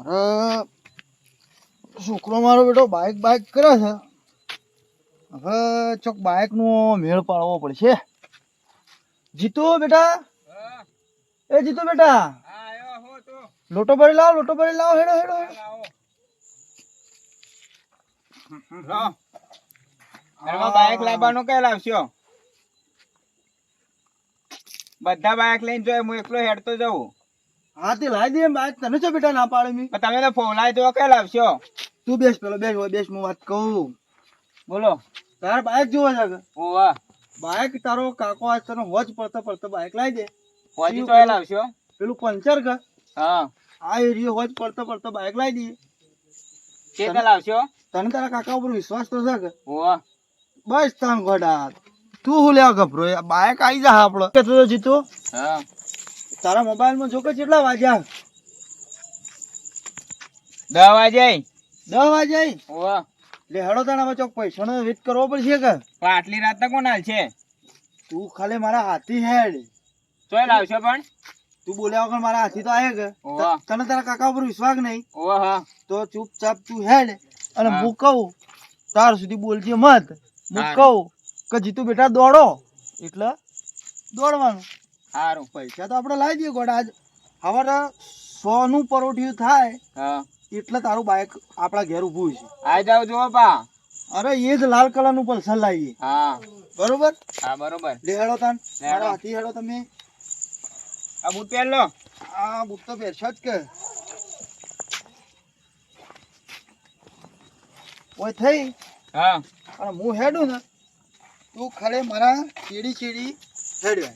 મારે છોકરો મારો બેટો બાઇક કરે છે. હવે ચોક બાઇકનો મેળ પાડવો પડશે. જીતુ બેટા, એ જીતુ બેટા, લોટો ભરી લાવો, હેડો હેડો બાઇક લાવવાનું કઈ લાવશો? બધા બાઇક લઈને જોય, હું એકલો હેડતો જઉં. હા તે લાવી દે બાઇક. તને છો બેટા ના પાડે મી? તમે તો ફોલાય તો કઈ લાવશો? તું બેસ, પેલો બેસ હું વાત કહું. બોલો. તારે બાઇક જોવે છે કે? ઓવા બાઇક તારો કાકો આજ તને હોજ પડતો બાઇક લાવી દે. હોજી તો લાવશો? પેલું પંચર કે હા, આ એરિયો હોજ પડતો બાઇક લાવી દઈએ. કેટલા લાવશો? તને તારા કાકા ઉપર વિશ્વાસ તો છે કે? ઓવા બસ તાન ગોડા તું હું લેવા ગભરો? બાઇક આવી જા આપડે. કેતો જીતો હા, તારા મોબાઈલ માં જો કે કેટલા વાગ્યા? 10 વાગે. 10 વાગ્યા. ઓવા લે હેડો તાણા ચોક પૈસાનો વેટ કરવો પડશે કે? પણ આટલી રાત કોણ હાલ છે? તું ખાલી મારા હાથી હેડ. ચોય લાવશો? પણ તું બોલ્યા વગર મારા હાથી તો આવે કે? ઓવા તને તારા કાકા ઉપર વિશ્વાસ નહીં? ઓવા હા, તો ચૂપચાપ તું હેડ અને હા. હું કહું તાર સુધી બોલજે મત. હું હા. કહું કે જીતુ બેટા દોડો એટલે દોડવાનું. સારું. પૈસા તો આપણે લાવી દઈએ ગોડા. આજ સવારે 100 નું પરોઠિયું થાય હા, એટલે તારું બાઇક આપણા ઘેર ઊભું છે. આઈ જાવ જો પા. અરે એ જ લાલ કલર નું પલ્સર લાવીએ. હા બરોબર. હા, બરોબર. લે હેડો તાન. લે હેડો. મારા હાથી હેડો તમે. આ બૂટ પહેર લો. આ બુક તો બેસો જ કે ઓય થઈ. હા, અને હું હેડું ને તું ખાલી મારા ચીડી હેડવાય.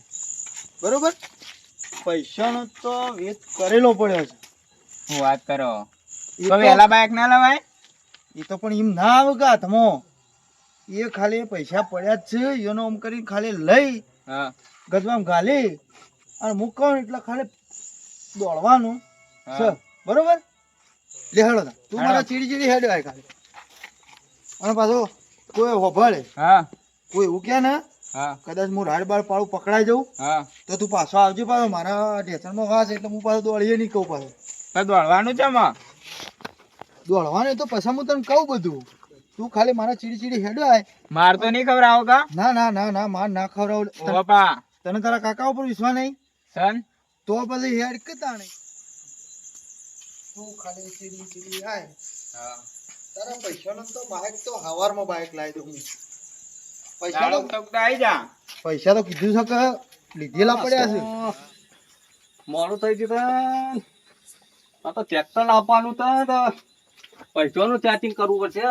બરોબર. પૈસાનો તો વેચ કરેલો પડ્યો છે. હું વાત કરો. એ તો તો વેલા બાઇક ના લવાય? એ તો પણ એમ ના આવે કે હાથમાં. એ ખાલી પૈસા પડ્યા જ છે એનો આમ કરીને ખાલી લઈ હા, ગજવામાં ગાલી અને મૂકવાનું એટલે ખાલી દોડવાનું છે. હા. બરોબર. લે હેડો તા. તું હેડો. મારા ચીડી હેડવાય ખાલી. અને પાછો કોઈ હોભાળે હા, કોઈ એવું કે ને હા, કદાચ હું રાડ બાર પાડું પકડાઈ જાઉં હા. તો તું પાછો આવજે. પાછો મારા ઢેસણમાં વાસ એટલે હું પાછો દોડીએ નહીં કહું. પાછો તો દોડવાનું છે માં? દોડવાનું તો પછી હું તને કહું બધું. તું ખાલી મારા ચીડી હેડવાય. માર તો નહીં ખવડાવો કા? ના માર ના ખવડાવ. ઓવા પા. તને તારા કાકા ઉપર વિશ્વાસ નહીં? સન તો પછી હેડ કે તાણે તું ખાલી ચીડી આય. હા, તારા પૈસાનો તો બાઇક તો હવારમાં બાઇક લાવી દઉં હું. દાડો તો આઈ જા. પૈસા તો કીધું છે કે લીધેલા પડ્યા છે. મોડું થઈ ગયું. આ તો ટ્રેક્ટર આપવાનું તો પૈસાનું ચેકિંગ કરવું પડશે.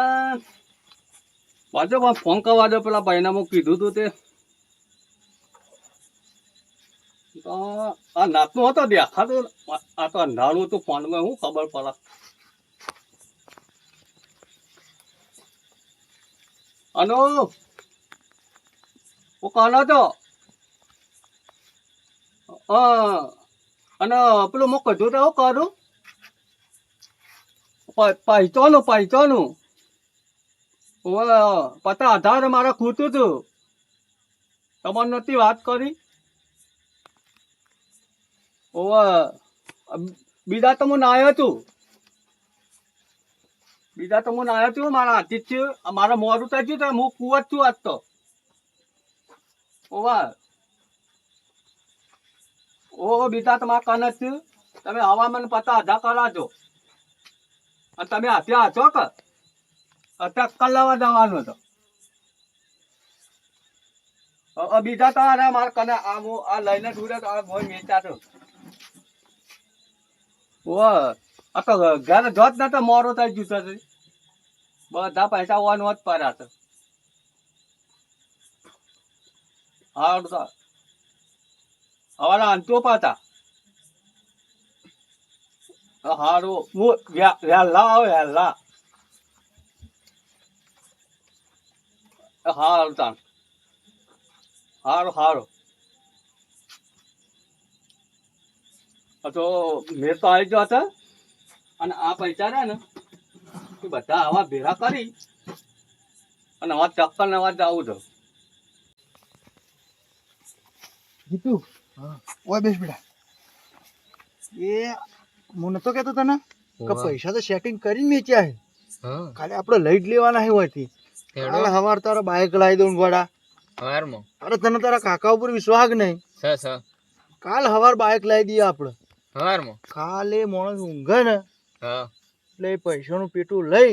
પાછો ફોન કરવા દો પેલા ભાઈને હું કીધું તું તે. આ નાતનું હતો દેખાતું. આ તો અંધારું હતું ફોનમાં. હું ખબર પડે. અનો હું કાનો છો? અને પેલું હું કીધું તો કરું પૈસાનું પતા આધાર મારે ખૂટું હતું. તમારે નથી વાત કરી. બીજા તો હું નાયો છું. મારા હાથી જ છે. મારા મોડું થઈ ગયું તો હું કુવત છું આજ તો. બીજા તમારા કાન જ છે. તમે હવામાન પતા આધા કરાજો. અને તમે હાથે છો કે અત્યારે કલાવા જવાનું હતો. બીજા તારા મારા કને આ લઈને દૂરે વેચા તો આ તો ઘર જોત ને તો મોરો થઈ ગયું છે. બધા પૈસા હોવાનું જ પડ્યા છે. હા હવે અંતો પાતા હારું હું વહેલા આવે વહેલા. હારું તાન હારું તો મેં તો આવી ગયો છે. અને આ પૈસા રહ્યા ને એ બધા આવા ભેગા કરી અને હવે ચક્કર ને વાત જવું છે. જીતુ ઓય બેસ બેટા. એ હું નતો કહેતો તને કે પૈસા તો સેટિંગ કરીને વેચ્યા છે, ખાલી આપણે લઈ જ લેવાના છે હોયથી. કાલે સવાર તારા બાઇક લાવી દઉં ગોડા. અરે તને તારા કાકા ઉપર વિશ્વાસ નહીં? કાલ સવાર બાઇક લાવી દઈએ આપણે. કાલે માણસ ઊંઘે ને એટલે એ પૈસાનું પેટું લઈ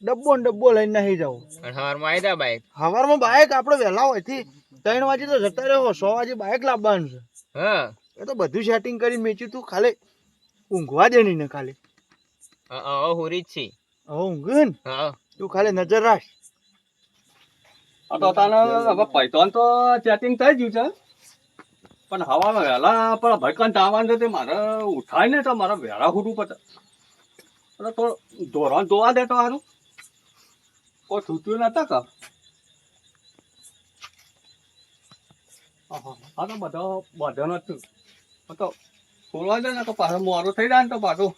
ડબ્બો ને ડબ્બો લઈને નહીં જવું. સવારમાં બાઇક આપણે વહેલા હોયથી 3 વાગે તો જતા રહ્યો, 6 વાગે બાઇક લાવવાનું છે. એ તો બધું સેટિંગ કરીને મેચ્યું, તું ખાલી ઊંઘવા દે નહીં ને ખાલી. હવે ઊંઘે ને તું ખાલી નજર રાખ. તો તને હવે પૈસા તો ચેટિંગ થઈ ગયું છે, પણ હવામાં વહેલા પણ ભટકન આવવાનું છે તે મારે ઉઠાય ને તો મારે વહેલા ઉઠવું પડે. એટલે તો ધોરણ ધોવા દે તો સારું, કોઈ છૂટ્યું નતા કે. આ તો બધો નથી તો ખોલવા દે ને તો પાછું મોડું થઈ જાય ને તો પાછું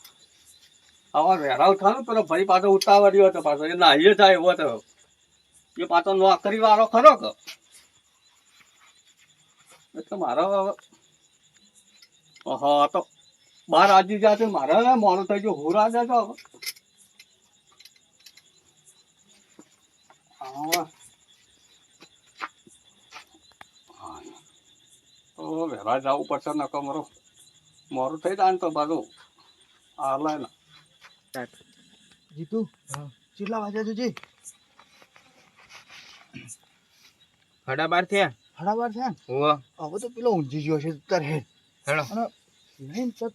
આવા વહેલા ઉઠવાનું પેલો ભાઈ પાછો ઉતાવળ્યો હતો, પાછો એ નાહીએ જાય એવો હતો. એ પાછો નોકરી વાળો ખરો કે એટલે મારો હા તો 12 વાગી ગયા છે, મારે મોડું થઈ ગયું. હું રાજા તો વહેલા જવું પડશે ને મારું મોડું થઈ જાય ને તો બાજુ આલાય ને. જીતુ કેટલા વાગ્યા છે? 12:30 થયા. 12:30 થયા ને? હવે તો પેલો ઊંઘી ગયો છે તારે હેડ. અને લઈને તો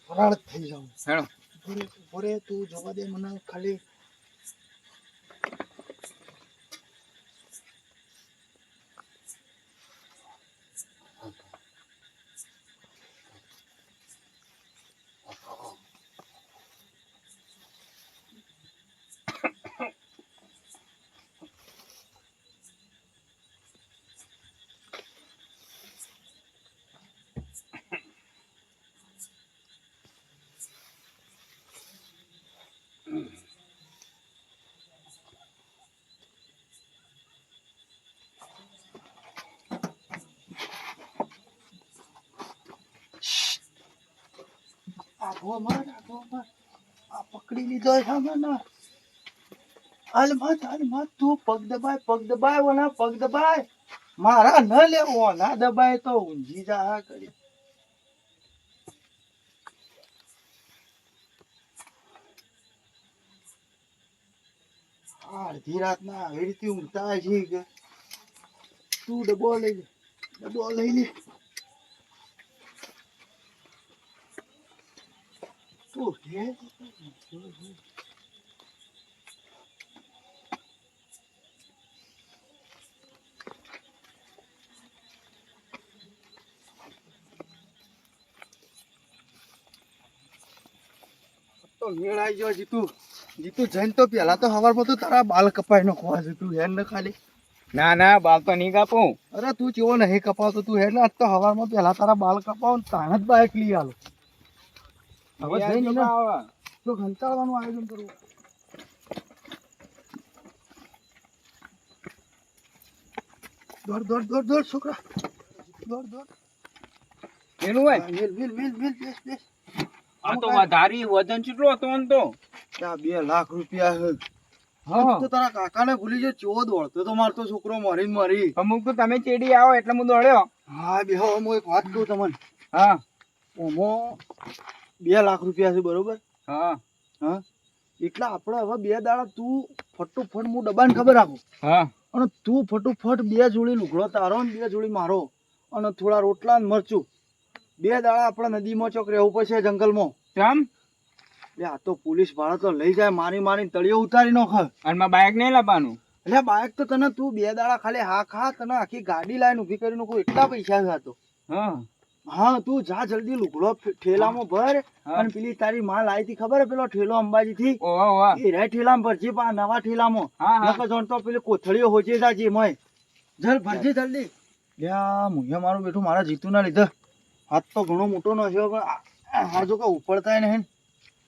ફરાળ થઈ જાઉં. બોરે તું જવા દે મને ખાલી. આ પકડી લીધો છે મને. હાલ મત તું પગ દબાય ઓના પગ દબાય. મારા ન લેવો ના દબાય તો ઊંઘી જા કરી. અડધી રાતના આવી રીતે ઊંઘતા છે કે તું ડબ્બો લઈ લે. તું તો મેળ આવી ગયો. જીતુ જઈને તો પેલા તો સવારમાં તો તારા બાલ કપાઈ નો ખોવા છે. તું હેડ ને ખાલી. ના બાલ તો નહીં કાપું. અરે તું ચેવો નહીં કપાવતો, તું હેડ ને. આજ તો સવારમાં પેલા તારા બાલ કપાવ ને તાણ જ બાઈક લઈ આલો. હવે જઈને તો ઘંટાળવાનું આયોજન કરવું. દોડ છોકરા, દોડ. એનું હોય બેસ. આ તો વધારી વજન કેટલો હતો ને તો ત્યાં 2 લાખ રૂપિયા છે. હા તો તારા કાકાને ભૂલી જો ચેવો દોડતો તો મારતો છોકરો મરી. અમુક તો તમે ચેડી આવો એટલે હું દોડ્યો. હા બેહો. હું એક વાત કહું તમને. હા ઓમો 2 લાખ રૂપિયા છે બરોબર. હા એટલે આપણે હવે 2 દાડા તું ફટોફટ હું ડબ્બાને ખબર આપું. હા અને તું ફટોફટ 2 જોડી લુગડો તારો ને 2 જોડી મારો અને થોડા રોટલા ને મરચું. 2 દાડા આપણે નદીમાં ચોક રહેવું પડશે, જંગલમાં. કેમ? આ તો પોલીસ ભાડા તો લઈ જાય, મારી તળિયો ઉતારી નાખે. અને માં બાઇક નહીં લાવવાનું. એટલે બાઇક તો તને તું 2 દાડા ખાલી હા તને આખી ગાડી લાવીને ઊભી કરી નાખું. એટલા પૈસા છે તો. હા તું જા જલ્દી લુગડો ઠેલામાં ભર. અને પેલી તારી માં લાવી હતી ખબર પેલો ઠેલો અંબાજી થી, એ રે ઠેલામાં ભરજે. નવા ઠેલામાં નકર જોણતો પેલી કોથળીઓ હોજે જાજે મય. જલ ભરજે જલ્દી. મુહે મારું બેઠું મારા જીતુ ના લીધે હાથ તો ઘણો મોટો નો છે, પણ હા જો કે ઉપડતા નહીં.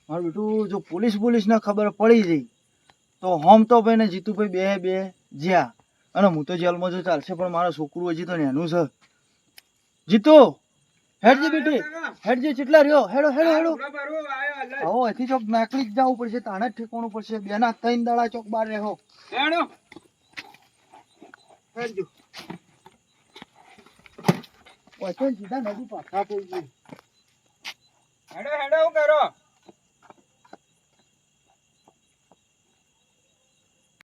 મારું બેઠું જો પોલીસ ને ખબર પડી જઈ તો હમ તો ભાઈ ને જીતુભાઈ બે જ્યાં અને હું તો જેલમાં જો ચાલશે, પણ મારા છોકરું હજી તો નેનું છે. જીતુ હેડજી બેટી હેડજી ચેટલા રહ્યો હેડો હેડો હેડો ઉભા ભરું, આયો અલ્લા. આવો અહીંથી ચોક નાકલી જ જવું પડશે તાણે જ ઠેકાણું પડશે બેના ત્રણ દાડા ચોક બાર રહો હેડો. હેડજો ઓય તો સીધા નદી પાછા થઈ ગઈ હેડો હેડો, હું કરો